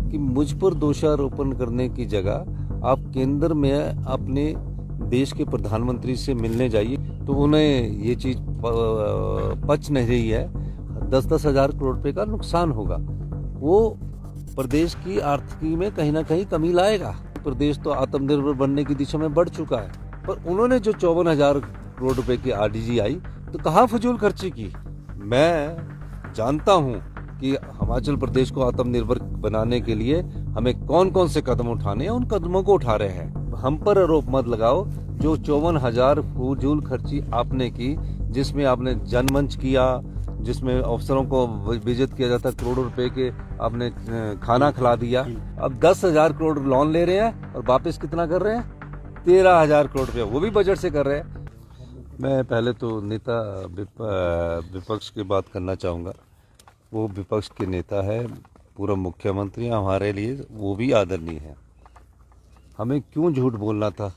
कि मुझ पर दोषारोपण करने की जगह आप केंद्र में अपने देश के प्रधानमंत्री से मिलने जाइए, तो उन्हें ये चीज पच नहीं रही है। 10-10 हजार करोड़ रुपए का नुकसान होगा, वो प्रदेश की आर्थिकी में कहीं ना कहीं कमी लाएगा। प्रदेश तो आत्मनिर्भर बनने की दिशा में बढ़ चुका है, पर उन्होंने जो 54,000 करोड़ रुपए की आरडीजी आई तो कहाँ फजूल खर्ची की। मैं जानता हूँ कि हिमाचल प्रदेश को आत्मनिर्भर बनाने के लिए हमें कौन कौन से कदम उठाने हैं, उन कदमों को उठा रहे हैं। हम पर आरोप मत लगाओ। जो 54,000 फजूल खर्ची आपने की, जिसमें आपने जनमंच किया, जिसमें अफसरों को विजित किया जाता, करोड़ों रुपए के आपने खाना खिला दिया। अब 10,000 करोड़ लोन ले रहे हैं और वापस कितना कर रहे हैं? 13,000 करोड़ रुपए, वो भी बजट से कर रहे हैं। मैं पहले तो नेता विपक्ष की बात करना चाहूँगा। वो विपक्ष के नेता है, पूर्व मुख्यमंत्री, हमारे लिए वो भी आदरणीय है। हमें क्यों झूठ बोलना था?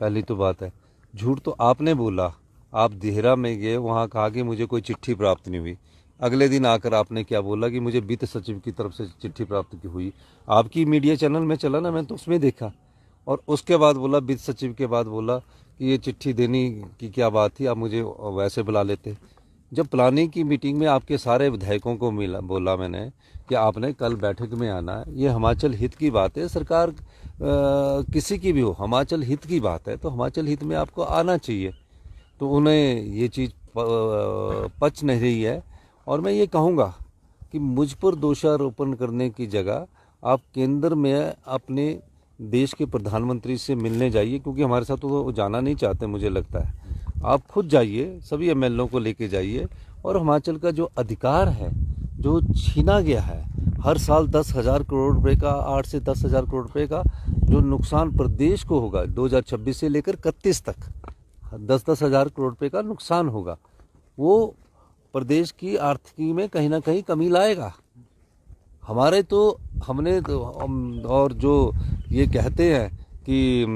पहली तो बात है, झूठ तो आपने बोला। आप देहरा में गए, वहाँ कहा कि मुझे कोई चिट्ठी प्राप्त नहीं हुई। अगले दिन आकर आपने क्या बोला कि मुझे वित्त सचिव की तरफ से चिट्ठी प्राप्त हुई। आपकी मीडिया चैनल में चला ना, मैंने तो उसमें देखा। और उसके बाद बोला, वित्त सचिव के बाद बोला कि ये चिट्ठी देने की क्या बात थी, आप मुझे वैसे बुला लेते। जब प्लानिंग की मीटिंग में आपके सारे विधायकों को मिला, बोला मैंने कि आपने कल बैठक में आना है, ये हिमाचल हित की बात है। सरकार किसी की भी हो, हिमाचल हित की बात है, तो हिमाचल हित में आपको आना चाहिए। तो उन्हें ये चीज़ पच नहीं रही है। और मैं ये कहूँगा कि मुझ पर दोषारोपण करने की जगह आप केंद्र में अपने देश के प्रधानमंत्री से मिलने जाइए, क्योंकि हमारे साथ तो वो जाना नहीं चाहते, मुझे लगता है। आप खुद जाइए, सभी एमएलओ को लेके जाइए, और हिमाचल का जो अधिकार है, जो छीना गया है, हर साल 10,000 करोड़ रुपए का, 8 से 10,000 करोड़ रुपए का जो नुकसान प्रदेश को होगा 2026 से लेकर 31 तक, 10-10 हजार करोड़ रुपए का नुकसान होगा, वो प्रदेश की आर्थिकी में कहीं ना कहीं कमी लाएगा। हमारे तो हमने तो, और जो ये कहते हैं कि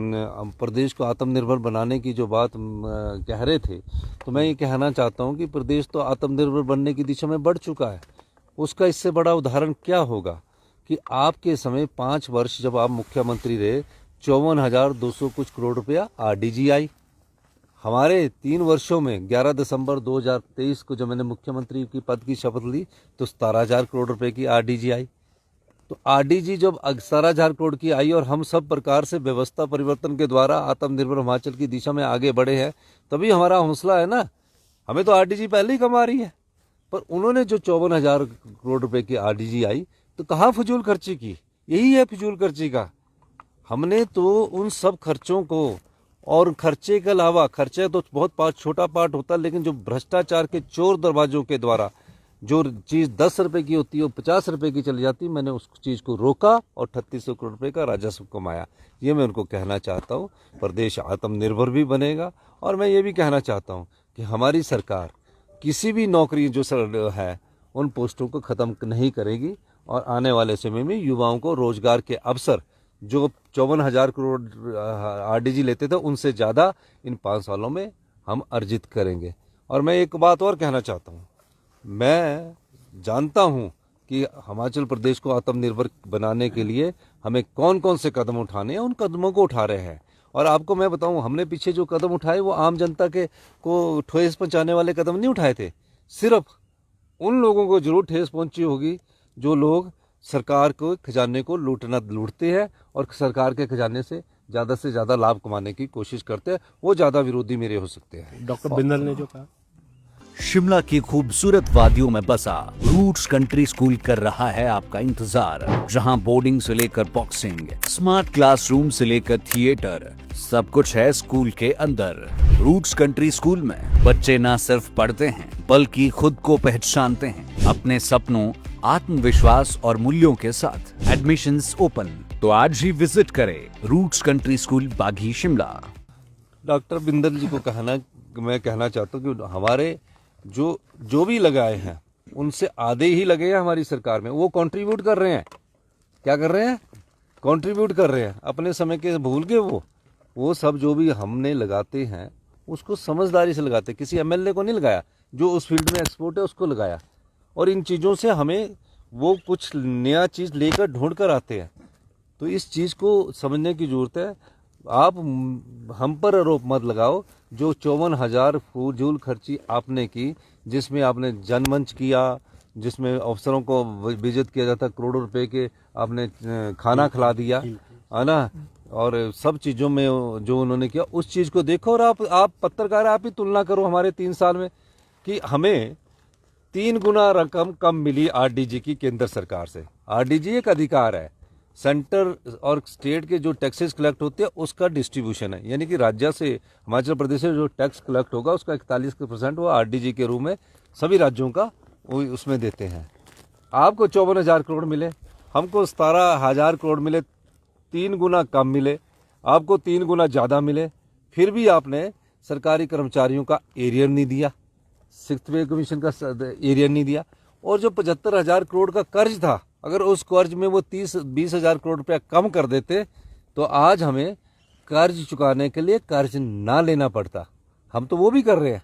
प्रदेश को आत्मनिर्भर बनाने की जो बात कह रहे थे, तो मैं ये कहना चाहता हूँ कि प्रदेश तो आत्मनिर्भर बनने की दिशा में बढ़ चुका है। उसका इससे बड़ा उदाहरण क्या होगा कि आपके समय 5 वर्ष जब आप मुख्यमंत्री रहे, 54,200 कुछ करोड़ रुपया आरडीजी आई। हमारे 3 वर्षों में 11 दिसंबर 2023 को जब मैंने मुख्यमंत्री की पद की शपथ ली तो 17,000 करोड़ रुपए की आरडीजी आई। तो आरडीजी जब 17,000 करोड़ की आई और हम सब प्रकार से व्यवस्था परिवर्तन के द्वारा आत्मनिर्भर हिमाचल की दिशा में आगे बढ़े हैं, तभी हमारा हौसला है ना। हमें तो आरडीजी पहले ही कमा रही है, पर उन्होंने जो 54,000 करोड़ रुपए की आरडीजी आई तो कहाँ फजूल खर्ची की। यही है फजूल खर्ची का। हमने तो उन सब खर्चों को, और खर्चे के अलावा, खर्चे तो बहुत छोटा पार्ट होता है, लेकिन जो भ्रष्टाचार के चोर दरवाजों के द्वारा जो चीज़ 10 रुपए की होती है वो 50 रुपए की चली जाती, मैंने उस चीज़ को रोका और 3800 करोड़ रुपए का राजस्व कमाया। ये मैं उनको कहना चाहता हूँ। प्रदेश आत्मनिर्भर भी बनेगा। और मैं ये भी कहना चाहता हूँ कि हमारी सरकार किसी भी नौकरी जो है उन पोस्टों को ख़त्म नहीं करेगी, और आने वाले समय में युवाओं को रोजगार के अवसर जो 54,000 करोड़ आरडीजी लेते थे उनसे ज़्यादा इन 5 सालों में हम अर्जित करेंगे। और मैं एक बात और कहना चाहता हूँ, मैं जानता हूँ कि हिमाचल प्रदेश को आत्मनिर्भर बनाने के लिए हमें कौन कौन से कदम उठाने हैं, उन कदमों को उठा रहे हैं। और आपको मैं बताऊँ, हमने पीछे जो कदम उठाए वो आम जनता को ठेस पहुँचाने वाले कदम नहीं उठाए थे। सिर्फ उन लोगों को जरूर ठेस पहुँची होगी जो लोग सरकार को खजाने को लूटते हैं और सरकार के खजाने से ज़्यादा लाभ कमाने की कोशिश करते हैं, वो ज़्यादा विरोधी मेरे हो सकते हैं। डॉक्टर बिंदल ने जो कहा, शिमला की खूबसूरत वादियों में बसा रूट्स कंट्री स्कूल कर रहा है आपका इंतजार, जहां बोर्डिंग से लेकर बॉक्सिंग, स्मार्ट क्लासरूम से लेकर थिएटर, सब कुछ है स्कूल के अंदर। रूट्स कंट्री स्कूल में बच्चे न सिर्फ पढ़ते हैं बल्कि खुद को पहचानते हैं अपने सपनों, आत्मविश्वास और मूल्यों के साथ। एडमिशंस ओपन, तो आज ही विजिट करें रूट्स कंट्री स्कूल, बागी, शिमला। डॉक्टर बिंदल जी को मैं कहना चाहता हूँ कि हमारे जो भी लगाए हैं उनसे आधे ही लगे हैं हमारी सरकार में। वो कंट्रीब्यूट कर रहे हैं। क्या कर रहे हैं? कंट्रीब्यूट कर रहे हैं। अपने समय के भूल गए वो सब जो भी हमने लगाते हैं उसको समझदारी से लगाते हैं। किसी एमएलए को नहीं लगाया, जो उस फील्ड में एक्सपर्ट है उसको लगाया। और इन चीज़ों से हमें वो कुछ नया चीज़ लेकर ढूंढ कर आते हैं। तो इस चीज़ को समझने की ज़रूरत है। आप हम पर आरोप मत लगाओ। जो 54,000 फजूल खर्ची आपने की, जिसमें आपने जनमंच किया, जिसमें अफसरों को बेइज्जत किया जाता, करोड़ों रुपए के आपने खाना खिला दिया, है ना, और सब चीज़ों में जो उन्होंने किया, उस चीज़ को देखो। और आप पत्रकार, आप ही तुलना करो हमारे 3 साल में कि हमें 3 गुना रकम कम मिली आरडीजी की केंद्र सरकार से। आरडीजी एक अधिकार है, सेंटर और स्टेट के जो टैक्सेस कलेक्ट होते हैं उसका डिस्ट्रीब्यूशन है, यानी कि राज्य से, हिमाचल प्रदेश से जो टैक्स कलेक्ट होगा उसका 41% वो आरडीजी के रूप में सभी राज्यों का वो उसमें देते हैं। आपको 54,000 करोड़ मिले, हमको 17,000 करोड़ मिले, 3 गुना कम मिले, आपको 3 गुना ज़्यादा मिले, फिर भी आपने सरकारी कर्मचारियों का एरियर नहीं दिया, 6th पे कमीशन का एरियर नहीं दिया। और जो 75,000 करोड़ का कर्ज था, अगर उस कर्ज में वो 20,000 करोड़ रुपया कम कर देते तो आज हमें कर्ज चुकाने के लिए कर्ज ना लेना पड़ता। हम तो वो भी कर रहे हैं।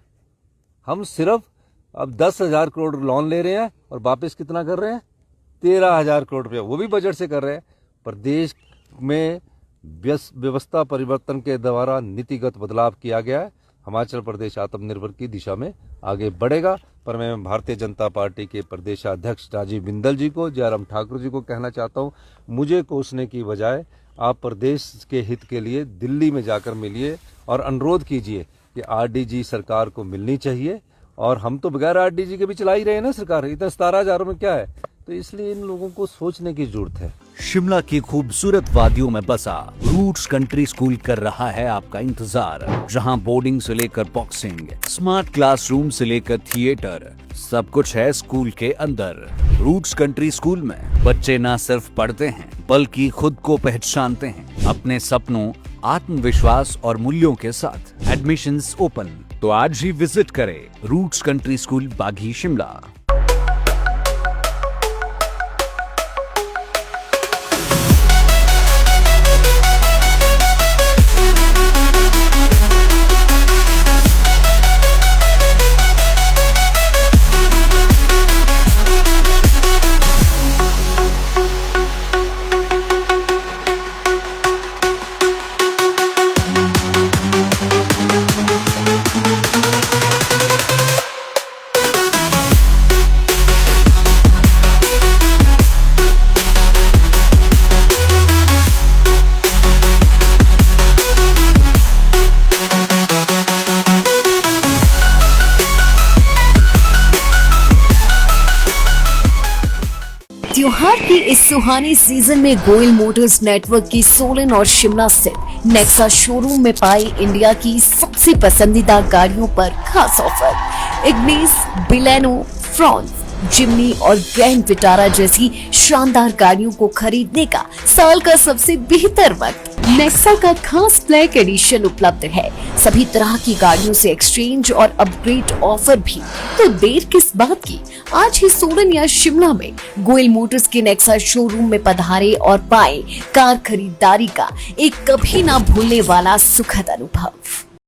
हम सिर्फ अब 10,000 करोड़ लोन ले रहे हैं और वापस कितना कर रहे हैं? 13,000 करोड़ रुपया, वो भी बजट से कर रहे हैं। प्रदेश में व्यवस्था परिवर्तन के द्वारा नीतिगत बदलाव किया गया है। हिमाचल प्रदेश आत्मनिर्भर की दिशा में आगे बढ़ेगा। पर मैं भारतीय जनता पार्टी के प्रदेशाध्यक्ष राजीव बिंदल जी को, जयराम ठाकुर जी को कहना चाहता हूँ, मुझे कोसने की बजाय आप प्रदेश के हित के लिए दिल्ली में जाकर मिलिए और अनुरोध कीजिए कि आरडीजी सरकार को मिलनी चाहिए। और हम तो बगैर आरडीजी के भी चला ही रहे हैं ना सरकार, इतना 17,000 में क्या है? तो इसलिए इन लोगों को सोचने की जरूरत है। शिमला की खूबसूरत वादियों में बसा रूट्स कंट्री स्कूल कर रहा है आपका इंतजार, जहां बोर्डिंग से लेकर बॉक्सिंग, स्मार्ट क्लासरूम से लेकर थिएटर, सब कुछ है स्कूल के अंदर। रूट्स कंट्री स्कूल में बच्चे न सिर्फ पढ़ते हैं बल्कि खुद को पहचानते हैं अपने सपनों, आत्मविश्वास और मूल्यों के साथ। एडमिशंस ओपन, तो आज ही विजिट करें रूट्स कंट्री स्कूल, बागी, शिमला। त्योहार की इस सुहानी सीजन में गोयल मोटर्स नेटवर्क की सोलन और शिमला स्थित नेक्सा शोरूम में पाई इंडिया की सबसे पसंदीदा गाड़ियों पर खास ऑफर। इग्निस, बिलेनो, फ्रॉन्स, जिम्नी और ग्रैंड विटारा जैसी शानदार गाड़ियों को खरीदने का साल का सबसे बेहतर वक्त। नेक्सा का खास ब्लैक एडिशन उपलब्ध है। सभी तरह की गाड़ियों से एक्सचेंज और अपग्रेड ऑफर भी। तो देर किस बात की, आज ही सोलन या शिमला में गोयल मोटर्स के नेक्सा शोरूम में पधारे और पाए कार खरीदारी का एक कभी ना भूलने वाला सुखद अनुभव।